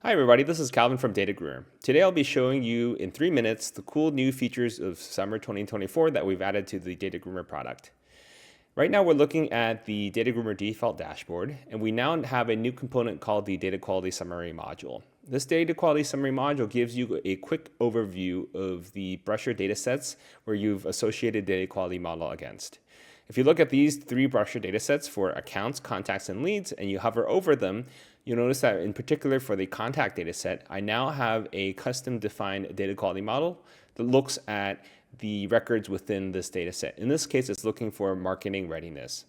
Hi everybody, this is Calvin from DataGroomr. Today I'll be showing you in 3 minutes the cool new features of summer 2024 that we've added to the DataGroomr product. Right now we're looking at the DataGroomr default dashboard, and we now have a new component called the Data Quality Summary module. This Data Quality Summary module gives you a quick overview of the brusher datasets where you've associated data quality model against. If you look at these 3 brusher datasets for accounts, contacts, and leads, and you hover over them, you'll notice that in particular for the contact dataset, I now have a custom defined data quality model that looks at the records within this dataset. In this case, it's looking for marketing readiness.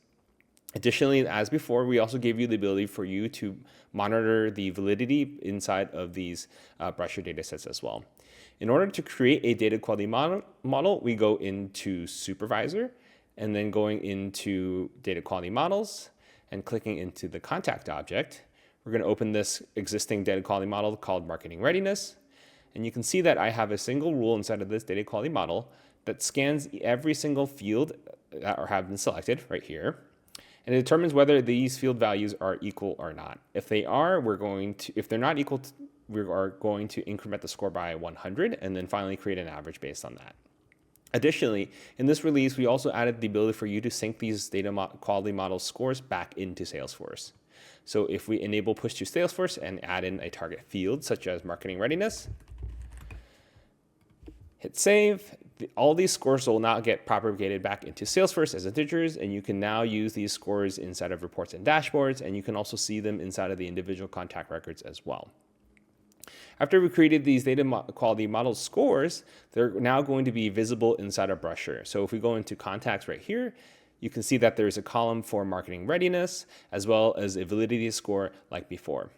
Additionally, as before, we also gave you the ability for you to monitor the validity inside of these brusher datasets as well. In order to create a data quality model, we go into Supervisor, and then going into Data Quality Models and clicking into the contact object. We're going to open this existing data quality model called Marketing Readiness. And you can see that I have a single rule inside of this data quality model that scans every single field that have been selected right here. And it determines whether these field values are equal or not. If they are, if they're not equal, we are going to increment the score by 100 and then finally create an average based on that. Additionally, in this release, we also added the ability for you to sync these data quality model scores back into Salesforce. So if we enable push to Salesforce and add in a target field such as marketing readiness, hit save, all these scores will now get propagated back into Salesforce as integers, and you can now use these scores inside of reports and dashboards, and you can also see them inside of the individual contact records as well. After we created these data quality model scores, they're now going to be visible inside our brusher. So if we go into contacts right here, you can see that there's a column for marketing readiness as well as a validity score like before.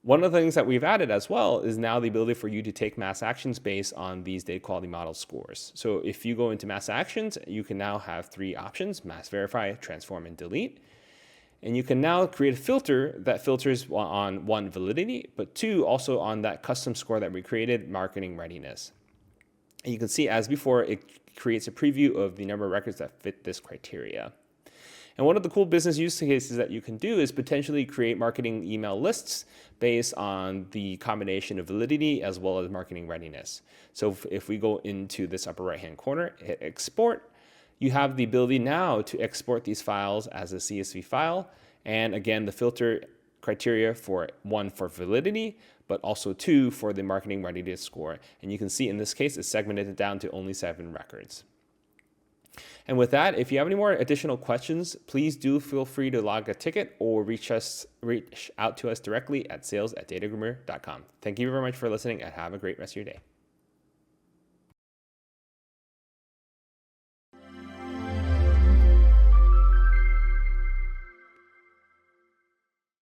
One of the things that we've added as well is now the ability for you to take mass actions based on these data quality model scores. So if you go into mass actions, you can now have 3 options: mass verify, transform, and delete. And you can now create a filter that filters on 1, validity, but 2, also on that custom score that we created, marketing readiness. And you can see, as before, it creates a preview of the number of records that fit this criteria. And one of the cool business use cases that you can do is potentially create marketing email lists based on the combination of validity as well as marketing readiness. So if we go into this upper right-hand corner, hit export, you have the ability now to export these files as a CSV file. And again, the filter criteria for 1 for validity, but also 2 for the marketing readiness score. And you can see in this case, it's segmented down to only 7 records. And with that, if you have any more additional questions, please do feel free to log a ticket or reach out to us directly at sales@datagroomr.com. Thank you very much for listening and have a great rest of your day.